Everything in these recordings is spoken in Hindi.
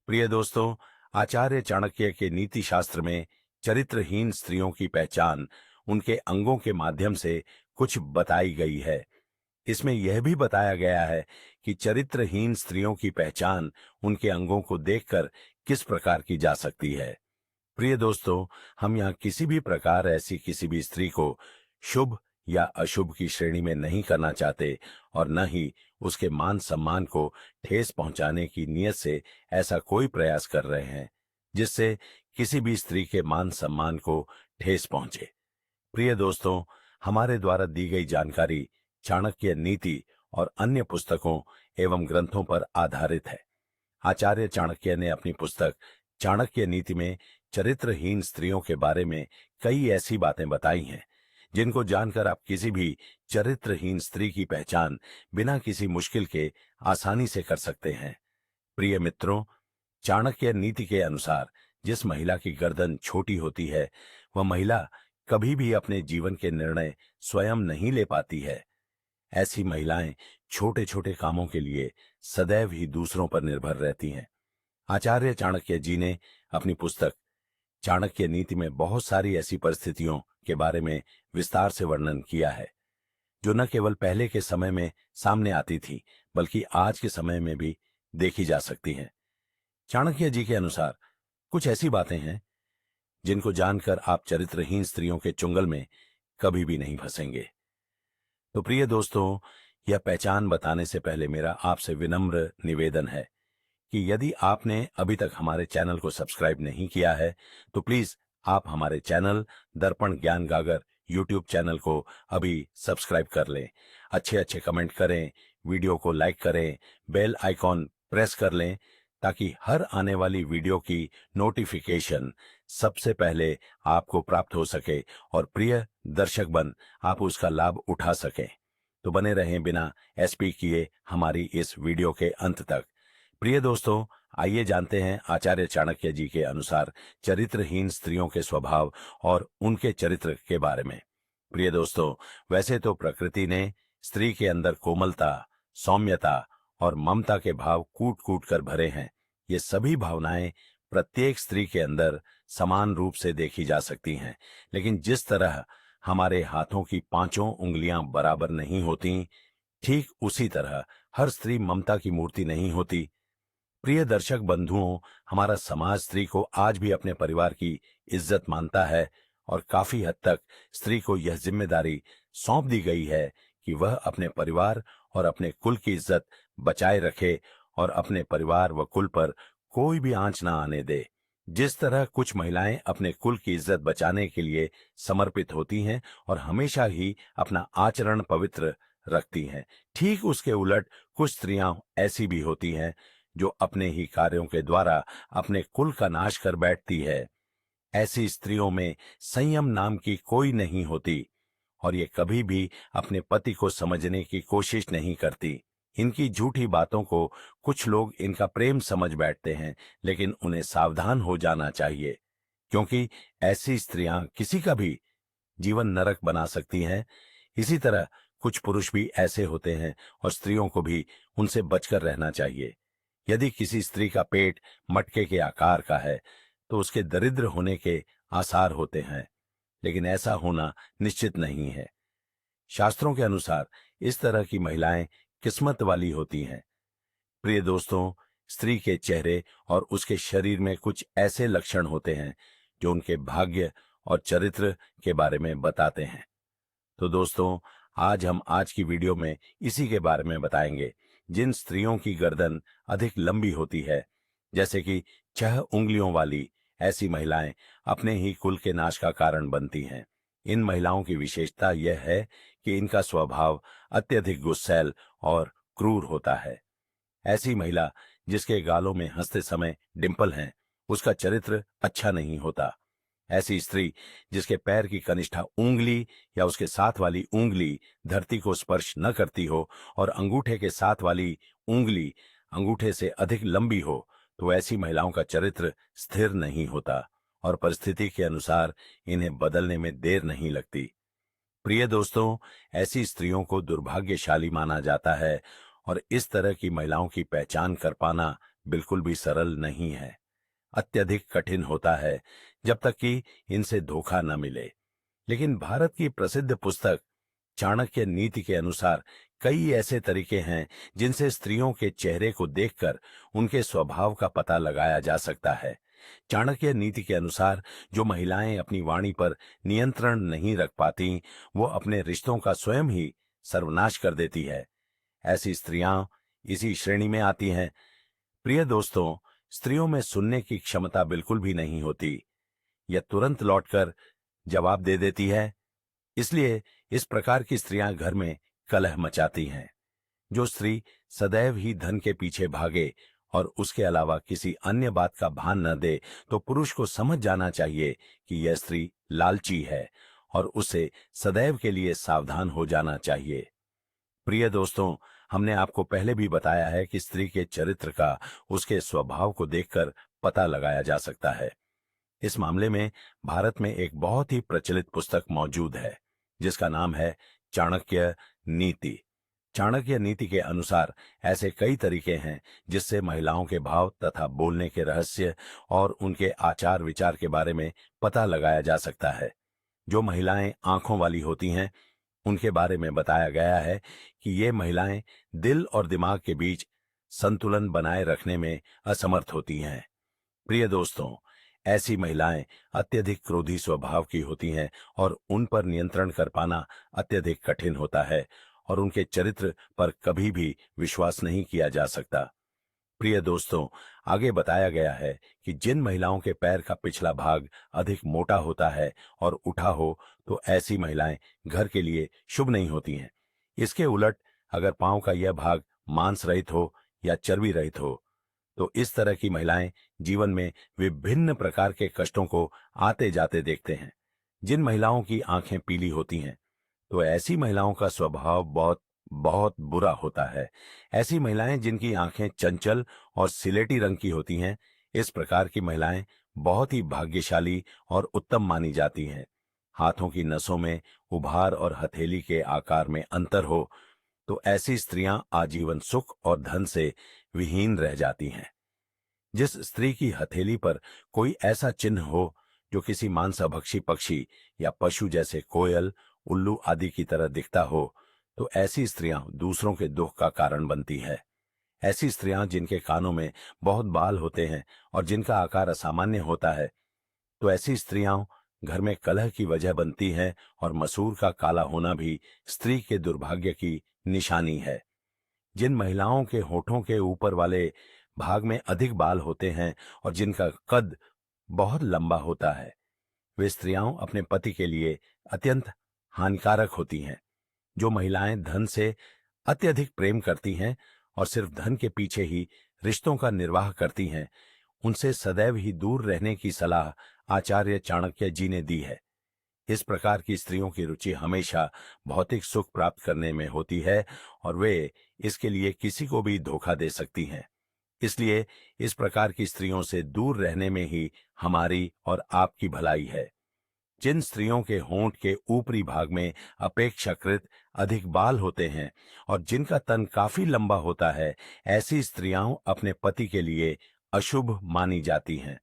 प्रिय दोस्तों, आचार्य चाणक्य के नीति शास्त्र में चरित्रहीन स्त्रियों की पहचान उनके अंगों के माध्यम से कुछ बताई गई है। इसमें यह भी बताया गया है कि चरित्रहीन स्त्रियों की पहचान उनके अंगों को देखकर किस प्रकार की जा सकती है। प्रिय दोस्तों, हम यहाँ किसी भी प्रकार ऐसी किसी भी स्त्री को शुभ या अशुभ की श्रेणी में नहीं करना चाहते और न ही उसके मान सम्मान को ठेस पहुंचाने की नीयत से ऐसा कोई प्रयास कर रहे हैं जिससे किसी भी स्त्री के मान सम्मान को ठेस पहुंचे। प्रिय दोस्तों, हमारे द्वारा दी गई जानकारी चाणक्य नीति और अन्य पुस्तकों एवं ग्रंथों पर आधारित है। आचार्य चाणक्य ने अपनी पुस्तक चाणक्य नीति में चरित्रहीन स्त्रियों के बारे में कई ऐसी बातें बताई हैं जिनको जानकर आप किसी भी चरित्रहीन स्त्री की पहचान बिना किसी मुश्किल के आसानी से कर सकते हैं। प्रिय मित्रों, चाणक्य नीति के अनुसार जिस महिला की गर्दन छोटी होती है वह महिला कभी भी अपने जीवन के निर्णय स्वयं नहीं ले पाती है। ऐसी महिलाएं छोटे छोटे कामों के लिए सदैव ही दूसरों पर निर्भर रहती हैं। आचार्य चाणक्य जी ने अपनी पुस्तक चाणक्य नीति में बहुत सारी ऐसी परिस्थितियों के बारे में विस्तार से वर्णन किया है जो न केवल पहले के समय में सामने आती थी बल्कि आज के समय में भी देखी जा सकती हैं। चाणक्य जी के अनुसार कुछ ऐसी बातें हैं जिनको जानकर आप चरित्रहीन स्त्रियों के चुंगल में कभी भी नहीं फंसेंगे। तो प्रिय दोस्तों, यह पहचान बताने से पहले मेरा आपसे विनम्र निवेदन है कि यदि आपने अभी तक हमारे चैनल को सब्सक्राइब नहीं किया है तो प्लीज आप हमारे चैनल दर्पण ज्ञान गागर यूट्यूब चैनल को अभी सब्सक्राइब कर लें। अच्छे अच्छे कमेंट करें, वीडियो को लाइक करें, बेल आइकॉन प्रेस कर लें ताकि हर आने वाली वीडियो की नोटिफिकेशन सबसे पहले आपको प्राप्त हो सके और प्रिय दर्शक बन आप उसका लाभ उठा सकें। तो बने रहें बिना एसपी किए हमारी इस वीडियो के अंत तक। प्रिय दोस्तों, आइए जानते हैं आचार्य चाणक्य जी के अनुसार चरित्रहीन स्त्रियों के स्वभाव और उनके चरित्र के बारे में। प्रिय दोस्तों, वैसे तो प्रकृति ने स्त्री के अंदर कोमलता, सौम्यता और ममता के भाव कूट कूट कर भरे हैं। ये सभी भावनाएं प्रत्येक स्त्री के अंदर समान रूप से देखी जा सकती हैं, लेकिन जिस तरह हमारे हाथों की पांचों उंगलियां बराबर नहीं होती, ठीक उसी तरह हर स्त्री ममता की मूर्ति नहीं होती। प्रिय दर्शक बंधुओं, हमारा समाज स्त्री को आज भी अपने परिवार की इज्जत मानता है और काफी हद तक स्त्री को यह जिम्मेदारी सौंप दी गई है कि वह अपने परिवार और अपने कुल की इज्जत बचाए रखे और अपने परिवार व कुल पर कोई भी आंच ना आने दे। जिस तरह कुछ महिलाएं अपने कुल की इज्जत बचाने के लिए समर्पित होती हैं और हमेशा ही अपना आचरण पवित्र रखती हैं, ठीक उसके उलट कुछ स्त्रियां ऐसी भी होती हैं जो अपने ही कार्यों के द्वारा अपने कुल का नाश कर बैठती है। ऐसी स्त्रियों में संयम नाम की कोई नहीं होती और ये कभी भी अपने पति को समझने की कोशिश नहीं करती। इनकी झूठी बातों को कुछ लोग इनका प्रेम समझ बैठते हैं, लेकिन उन्हें सावधान हो जाना चाहिए क्योंकि ऐसी स्त्रियां किसी का भी जीवन नरक बना सकती हैं। इसी तरह कुछ पुरुष भी ऐसे होते हैं और स्त्रियों को भी उनसे बचकर रहना चाहिए। यदि किसी स्त्री का पेट मटके के आकार का है तो उसके दरिद्र होने के आसार होते हैं, लेकिन ऐसा होना निश्चित नहीं है। शास्त्रों के अनुसार इस तरह की महिलाएं किस्मत वाली होती हैं। प्रिय दोस्तों, स्त्री के चेहरे और उसके शरीर में कुछ ऐसे लक्षण होते हैं जो उनके भाग्य और चरित्र के बारे में बताते हैं। तो दोस्तों, आज हम आज की वीडियो में इसी के बारे में बताएंगे। जिन स्त्रियों की गर्दन अधिक लंबी होती है, जैसे कि 6 उंगलियों वाली, ऐसी महिलाएं अपने ही कुल के नाश का कारण बनती हैं। इन महिलाओं की विशेषता यह है कि इनका स्वभाव अत्यधिक गुस्सैल और क्रूर होता है। ऐसी महिला जिसके गालों में हंसते समय डिंपल हैं, उसका चरित्र अच्छा नहीं होता। ऐसी स्त्री जिसके पैर की कनिष्ठा उंगली या उसके साथ वाली उंगली धरती को स्पर्श न करती हो और अंगूठे के साथ वाली उंगली अंगूठे से अधिक लंबी हो, तो ऐसी महिलाओं का चरित्र स्थिर नहीं होता और परिस्थिति के अनुसार इन्हें बदलने में देर नहीं लगती। प्रिय दोस्तों, ऐसी स्त्रियों को दुर्भाग्यशाली माना जाता है और इस तरह की महिलाओं की पहचान कर पाना बिल्कुल भी सरल नहीं है, अत्यधिक कठिन होता है, जब तक कि इनसे धोखा न मिले। लेकिन भारत की प्रसिद्ध पुस्तक चाणक्य नीति के अनुसार कई ऐसे तरीके हैं जिनसे स्त्रियों के चेहरे को देखकर उनके स्वभाव का पता लगाया जा सकता है। चाणक्य नीति के अनुसार जो महिलाएं अपनी वाणी पर नियंत्रण नहीं रख पाती, वो अपने रिश्तों का स्वयं ही सर्वनाश कर देती है। ऐसी स्त्रियां इसी श्रेणी में आती हैं। प्रिय दोस्तों, स्त्रियों में सुनने की क्षमता बिल्कुल भी नहीं होती। यह तुरंत लौटकर जवाब दे देती है। इसलिए इस प्रकार की स्त्रियां घर में कलह मचाती हैं। जो स्त्री सदैव ही धन के पीछे भागे और उसके अलावा किसी अन्य बात का भान न दे, तो पुरुष को समझ जाना चाहिए कि यह स्त्री लालची है और उसे सदैव के लिए सावधान हो जाना चाहिए। प्रिय दोस्तों, हमने आपको पहले भी बताया है कि स्त्री के चरित्र का उसके स्वभाव को देखकर पता लगाया जा सकता है। इस मामले में भारत में एक बहुत ही प्रचलित पुस्तक मौजूद है, जिसका नाम है चाणक्य नीति। चाणक्य नीति के अनुसार ऐसे कई तरीके हैं जिससे महिलाओं के भाव तथा बोलने के रहस्य और उनके आचार विचार के बारे में पता लगाया जा सकता है। जो महिलाएं आंखों वाली होती हैं, उनके बारे में बताया गया है कि ये महिलाएं दिल और दिमाग के बीच संतुलन बनाए रखने में असमर्थ होती हैं। प्रिय दोस्तों, ऐसी महिलाएं अत्यधिक क्रोधी स्वभाव की होती हैं और उन पर नियंत्रण कर पाना अत्यधिक कठिन होता है और उनके चरित्र पर कभी भी विश्वास नहीं किया जा सकता। प्रिय दोस्तों, आगे बताया गया है कि जिन महिलाओं के पैर का पिछला भाग अधिक मोटा होता है और उठा हो, तो ऐसी महिलाएं घर के लिए शुभ नहीं होती हैं। इसके उलट अगर पांव का यह भाग मांस रहित हो या चर्बी रहित हो, तो इस तरह की महिलाएं जीवन में विभिन्न प्रकार के कष्टों को आते जाते देखते हैं। जिन महिलाओं की आंखें पीली होती हैं, तो ऐसी महिलाओं का स्वभाव बहुत बहुत बुरा होता है। ऐसी महिलाएं जिनकी आंखें चंचल और सिलेटी रंग की होती हैं, इस प्रकार की महिलाएं बहुत ही भाग्यशाली और उत्तम मानी जाती हैं। हाथों की नसों में उभार और हथेली के आकार में अंतर हो, तो ऐसी स्त्रियां आजीवन सुख और धन से विहीन रह जाती हैं। जिस स्त्री की हथेली पर कोई ऐसा चिन्ह हो जो किसी मांसभक्षी पक्षी या पशु जैसे कोयल, उल्लू आदि की तरह दिखता हो, तो ऐसी स्त्रियां दूसरों के दुख का कारण बनती है। ऐसी स्त्रियां जिनके कानों में बहुत बाल होते हैं और जिनका आकार असामान्य होता है, तो ऐसी स्त्रियां घर में कलह की वजह बनती हैं और मसूर का काला होना भी स्त्री के दुर्भाग्य की निशानी है। जिन महिलाओं के होठों के ऊपर वाले भाग में अधिक बाल होते हैं और जिनका कद बहुत लंबा होता है, वे स्त्रियां अपने पति के लिए अत्यंत हानिकारक होती हैं। जो महिलाएं धन से अत्यधिक प्रेम करती हैं और सिर्फ धन के पीछे ही रिश्तों का निर्वाह करती हैं, उनसे सदैव ही दूर रहने की सलाह आचार्य चाणक्य जी ने दी है। इस प्रकार की स्त्रियों की रुचि हमेशा भौतिक सुख प्राप्त करने में होती है और वे इसके लिए किसी को भी धोखा दे सकती हैं। इसलिए इस प्रकार की स्त्रियों से दूर रहने में ही हमारी और आपकी भलाई है। जिन स्त्रियों के होंठ के ऊपरी भाग में अपेक्षाकृत अधिक बाल होते हैं और जिनका तन काफी लंबा होता है, ऐसी स्त्रियां अपने पति के लिए अशुभ मानी जाती हैं।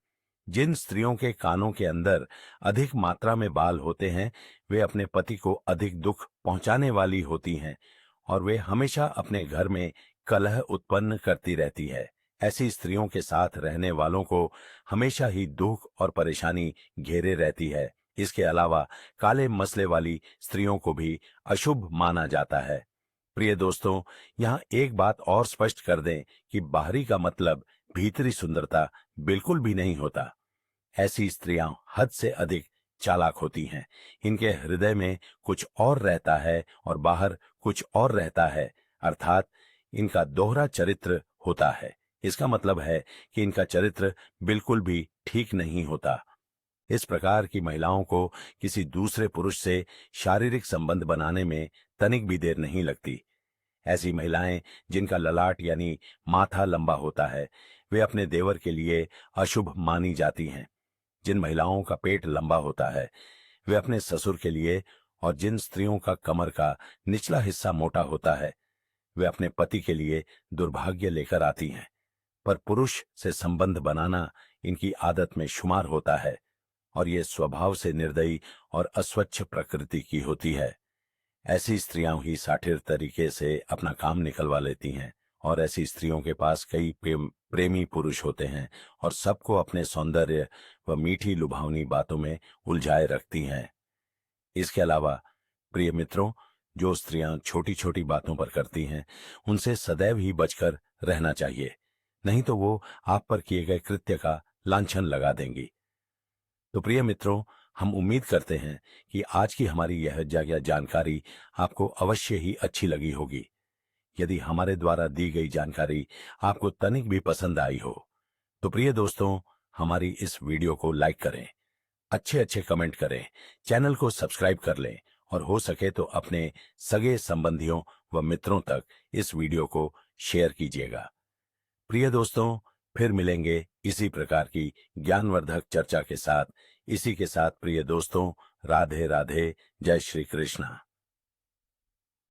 जिन स्त्रियों के कानों के अंदर अधिक मात्रा में बाल होते हैं, वे अपने पति को अधिक दुख पहुंचाने वाली होती हैं और वे हमेशा अपने घर में कलह उत्पन्न करती रहती है। ऐसी स्त्रियों के साथ रहने वालों को हमेशा ही दुख और परेशानी घेरे रहती है। इसके अलावा काले मसले वाली स्त्रियों को भी अशुभ माना जाता है। प्रिय दोस्तों, यहाँ एक बात और स्पष्ट कर दें कि बाहरी का मतलब भीतरी सुंदरता बिल्कुल भी नहीं होता। ऐसी स्त्रियां हद से अधिक चालाक होती हैं। इनके हृदय में कुछ और रहता है और बाहर कुछ और रहता है, अर्थात इनका दोहरा चरित्र होता है। इसका मतलब है कि इनका चरित्र बिल्कुल भी ठीक नहीं होता। इस प्रकार की महिलाओं को किसी दूसरे पुरुष से शारीरिक संबंध बनाने में तनिक भी देर नहीं लगती। ऐसी महिलाएं जिनका ललाट यानी माथा लंबा होता है, वे अपने देवर के लिए अशुभ मानी जाती हैं। जिन महिलाओं का पेट लंबा होता है, वे अपने ससुर के लिए, और जिन स्त्रियों का कमर का निचला हिस्सा मोटा होता है, वे अपने पति के लिए दुर्भाग्य लेकर आती हैं। पर पुरुष से संबंध बनाना इनकी आदत में शुमार होता है और ये स्वभाव से निर्दयी और अस्वच्छ प्रकृति की होती है। ऐसी स्त्रियां ही साठिर तरीके से अपना काम निकलवा लेती हैं और ऐसी स्त्रियों के पास कई प्रेमी पुरुष होते हैं और सबको अपने सौंदर्य व मीठी लुभावनी बातों में उलझाए रखती हैं। इसके अलावा प्रिय मित्रों, जो स्त्रियां छोटी छोटी बातों पर करती हैं उनसे सदैव ही बचकर रहना चाहिए, नहीं तो वो आप पर किए गए कृत्य का लांछन लगा देंगी। तो प्रिय मित्रों, हम उम्मीद करते हैं कि आज की हमारी यह जानकारी आपको अवश्य ही अच्छी लगी होगी। यदि हमारे द्वारा दी गई जानकारी आपको तनिक भी पसंद आई हो तो प्रिय दोस्तों, हमारी इस वीडियो को लाइक करें, अच्छे अच्छे कमेंट करें, चैनल को सब्सक्राइब कर लें और हो सके तो अपने सगे संबंधियों व मित्रों तक इस वीडियो को शेयर कीजिएगा। प्रिय दोस्तों, फिर मिलेंगे इसी प्रकार की ज्ञानवर्धक चर्चा के साथ। इसी के साथ प्रिय दोस्तों, राधे राधे, जय श्री कृष्ण।